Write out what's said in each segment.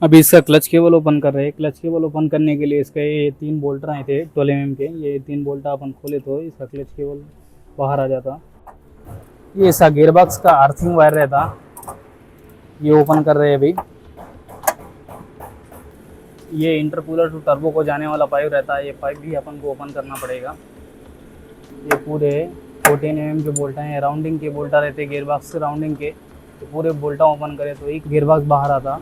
अभी इसका clutch cable open कर रहे हैं। क्लच केबल ओपन करने के लिए इसका ये 3 बोल्ट आए थे 12 mm के। ये 3 बोल्ट अपन खोले तो इसका क्लच केबल बाहर आ जाता। ये इसका गियरबॉक्स का अर्थिंग वायर रहता, ये ओपन कर रहे हैं अभी। ये इंटरकूलर टू टर्बो को जाने वाला पाइप रहता है, ये पाइप भी अपन को ओपन करना पड़ेगा। ये पूरे 14 mm के बोल्ट हैं, राउंडिंग के बोल्टा रहते हैं गियरबॉक्स के राउंडिंग के। तो पूरे बोल्टा ओपन करें तो एक गियरबॉक्स बाहर आता।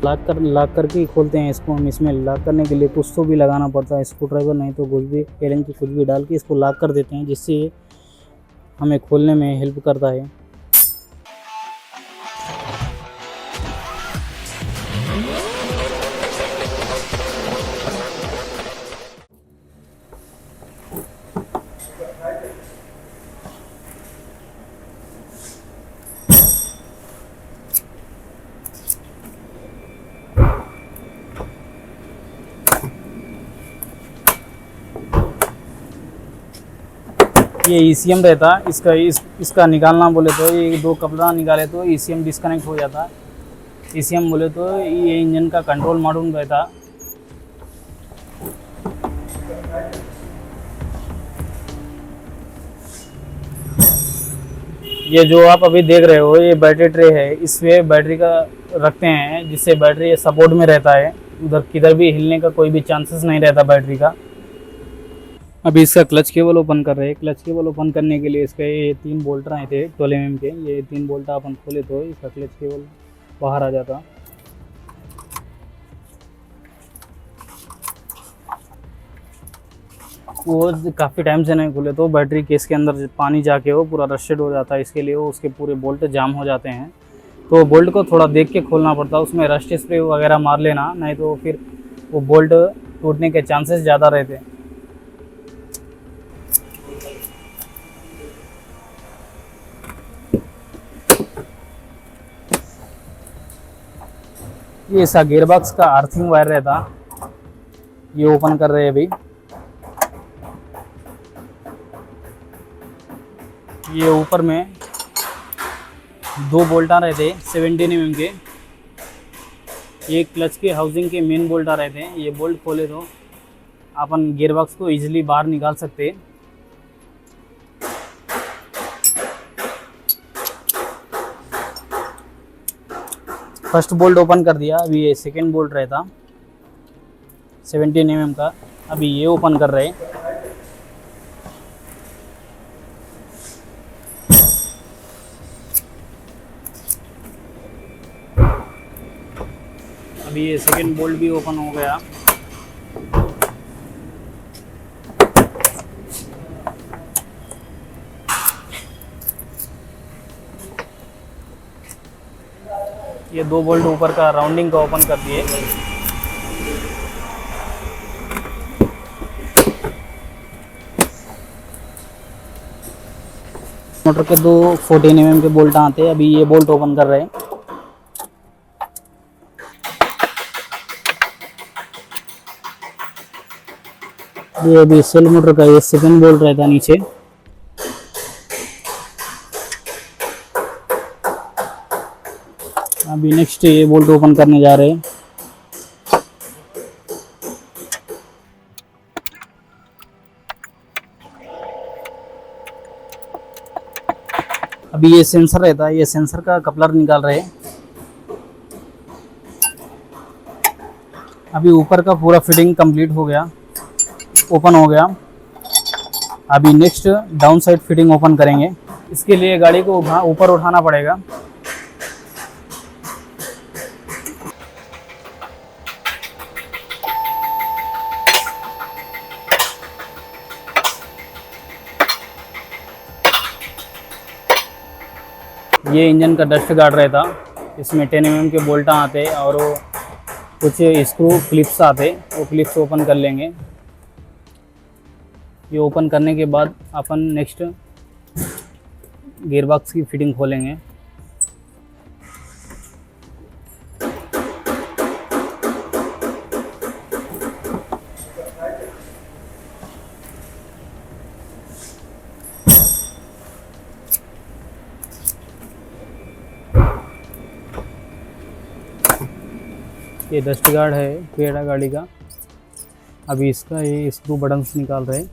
लॉक करके ही खोलते हैं इसको हम। इसमें लॉक करने के लिए कुछ तो भी लगाना पड़ता है, स्क्रू ड्राइवर नहीं तो कुछ भी एलन की कुछ भी डाल के इसको लॉक कर देते हैं, जिससे हमें खोलने में हेल्प करता है। ये ECM रहता, इसका निकालना बोले तो ये 2 कपड़ा निकाले तो ECM डिस्कनेक्ट हो जाता। ECM बोले तो ये इंजन का कंट्रोल मॉड्यूल रहता। ये जो आप अभी देख रहे हो ये बैटरी ट्रे है, इसमें बैटरी का रखते हैं जिससे बैटरी सपोर्ट में रहता है, उधर किधर भी हिलने का कोई भी चांसेस नहीं रहता बैटरी का। अभी इसका क्लच केबल ओपन कर रहे हैं। क्लच केबल ओपन करने के लिए इसके ये 3 बोल्ट आए थे 12 mm के। ये 3 बोल्ट अपन खोले तो इसका क्लच केबल बाहर आ जाता। वो काफ़ी टाइम से नहीं खुले तो बैटरी केस के अंदर पानी जाके वो पूरा रस्टेड हो जाता है, इसके लिए वो उसके पूरे बोल्ट जाम हो जाते हैं। तो बोल्ट को थोड़ा देख के खोलना पड़ता है, उसमें रस्ट स्प्रे वगैरह मार लेना, नहीं तो फिर वो बोल्ट टूटने के चांसेस ज़्यादा रहते हैं। ये इसका गियरबॉक्स का अर्थिंग वायर रहता, ये ओपन कर रहे हैं अभी। ये ऊपर में 2 बोल्टा रहते 17 mm के। ये क्लच के हाउसिंग के मेन बोल्टा रहते हैं, ये बोल्ट खोले तो अपन गियरबॉक्स को इजीली बाहर निकाल सकते हैं। फर्स्ट बोल्ट ओपन कर दिया, अभी ये सेकेंड बोल्ट रहता 17 mm का, अभी ये ओपन कर रहे हैं। अभी ये सेकेंड बोल्ट भी ओपन हो गया। ये 2 बोल्ट ऊपर का राउंडिंग का ओपन कर दिए। मोटर के 2 14 mm के बोल्ट आते हैं, अभी ये बोल्ट ओपन कर रहे हैं। ये अभी सेल मोटर का ये सेकंड बोल्ट रहता नीचे। अभी नेक्स्ट ये बोल्ट ओपन करने जा रहे हैं। अभी ये सेंसर रहता है, ये सेंसर का कपलर निकाल रहे हैं। अभी ऊपर का पूरा फिटिंग कंप्लीट हो गया, ओपन हो गया। अभी next down side fitting open करेंगे। इसके लिए गाड़ी को ऊपर उठाना पड़ेगा। ये इंजन का डस्ट गार्ड रहता, इसमें 10 mm के बोल्टा आते और वो कुछ स्क्रू क्लिप्स आते, वो क्लिप्स ओपन कर लेंगे। ये ओपन करने के बाद अपन नेक्स्ट गियरबॉक्स की फिटिंग खोलेंगे। ये डस्ट गार्ड है पेड़ा गाड़ी का। अभी इसका ये स्क्रू बटन्स निकाल रहे हैं।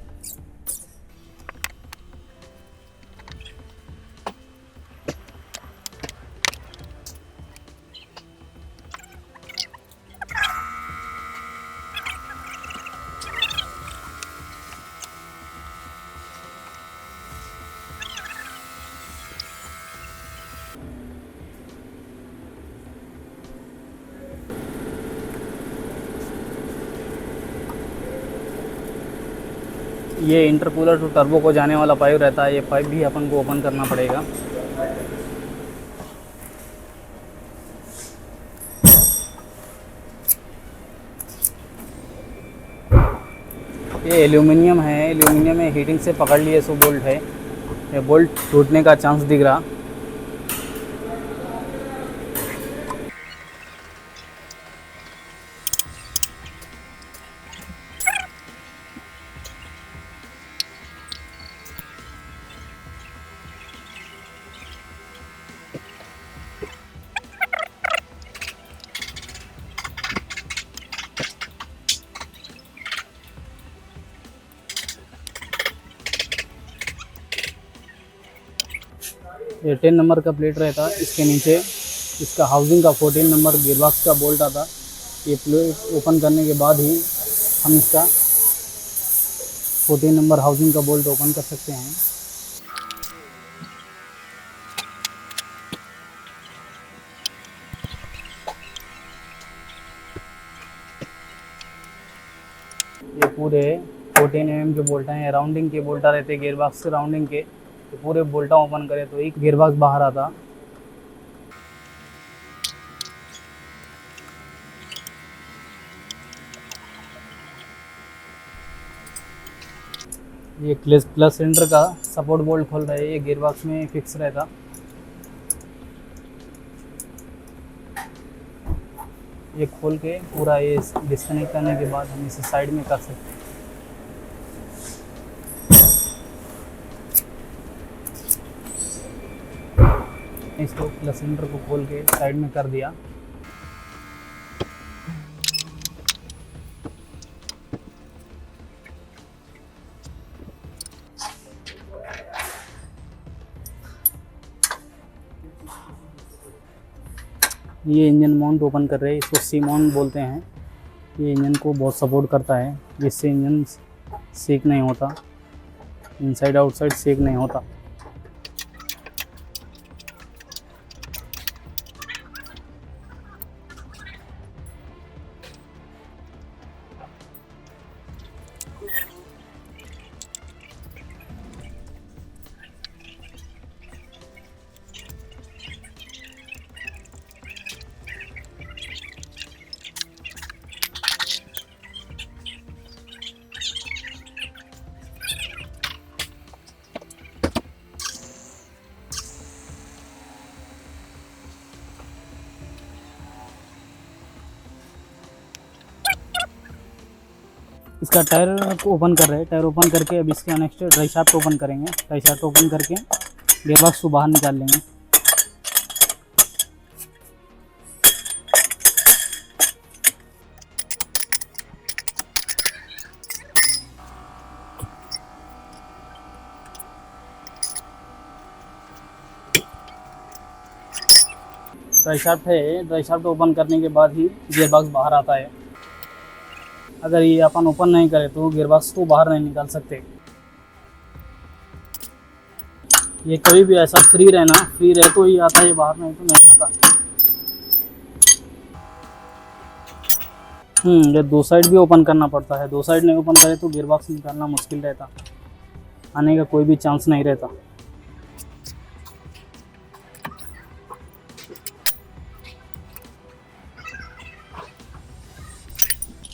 ये इंटरकूलर टू टर्बो को जाने वाला पाइप रहता है, ये पाइप भी अपन को ओपन करना पड़ेगा। ये एल्यूमिनियम है, एल्यूमिनियम में हीटिंग से पकड़ लिए सो बोल्ट है। ये बोल्ट टूटने का चांस दिख रहा। ये 10 नंबर का प्लेट रहता, इसके नीचे इसका हाउसिंग का 14 नंबर गियरबॉक्स का बोल्ट आता। ये प्लेट ओपन करने के बाद ही हम इसका 14 नंबर हाउसिंग का बोल्ट ओपन कर सकते हैं। ये पूरे 14 mm जो बोल्ट हैं, राउंडिंग के बोल्टा रहते गियरबॉक्स के राउंडिंग के। तो पूरे बोल्टा ओपन करें तो एक गियरबॉक्स बाहर आता। ये प्लस सिलेंडर का सपोर्ट बोल्ट खोल रहा है, ये गियरबॉक्स में फिक्स रहता। ये खोल के पूरा ये डिस्कनेक्ट करने के बाद हम इसे साइड में कर सकते हैं। इसको प्लस सिलेंडर को खोल के साइड में कर दिया। ये इंजन माउंट ओपन कर रहे हैं, इसको सी माउंट बोलते हैं। ये इंजन को बहुत सपोर्ट करता है, जिससे इंजन सीक नहीं होता, इनसाइड आउटसाइड सीक नहीं होता। इसका टायर को ओपन कर रहे हैं। टायर ओपन करके अब इसके नेक्स्ट ड्राई शाफ्ट ओपन करेंगे। ड्राई शाफ्ट ओपन करके गियरबॉक्स को बाहर निकाल लेंगे। ड्राई शाफ्ट है, ड्राई शाफ्ट ओपन करने के बाद ही गियरबॉक्स बाहर आता है। अगर ये अपन ओपन नहीं करें तो गियरबॉक्स को बाहर नहीं निकाल सकते। ये कभी भी ऐसा फ्री रहना, फ्री रहे तो ही आता है, ये बाहर नहीं तो नहीं आता। ये दो साइड भी ओपन करना पड़ता है। दो साइड नहीं ओपन करे तो गियरबॉक्स निकालना मुश्किल रहता, आने का कोई भी चांस नहीं रहता।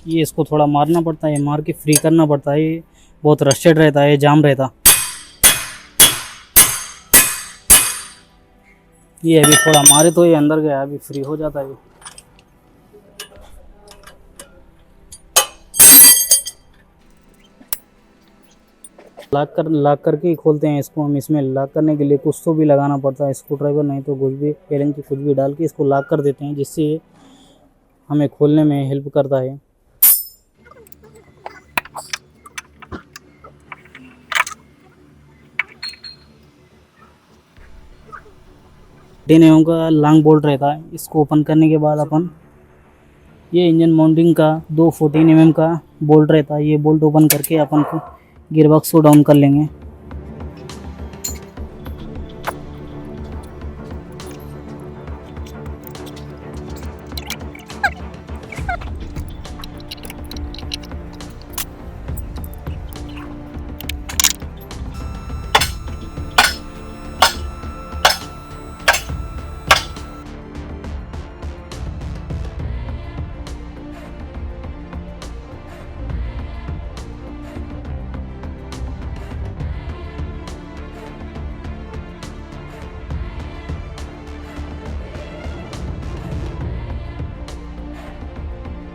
ये इसको थोड़ा मारना पड़ता है, मार के फ्री करना पड़ता है। ये बहुत रस्टेड रहता है, जाम रहता। ये अभी थोड़ा मारे तो ये अंदर गया, अभी फ्री हो जाता है। लॉक करके ही खोलते हैं इसको हम। इसमें लॉक करने के लिए कुछ तो भी लगाना पड़ता है, स्क्रू ड्राइवर नहीं तो कुछ भी एलन की कुछ भी डाल के इसको लॉक कर देते हैं, जिससे हमें खोलने में हेल्प करता है। 10 mm का लॉन्ग बोल्ट रहता है। इसको ओपन करने के बाद अपन ये इंजन माउंटिंग का 2 14 mm का बोल्ट रहता है। ये बोल्ट ओपन करके अपन को गियर बॉक्स को डाउन कर लेंगे।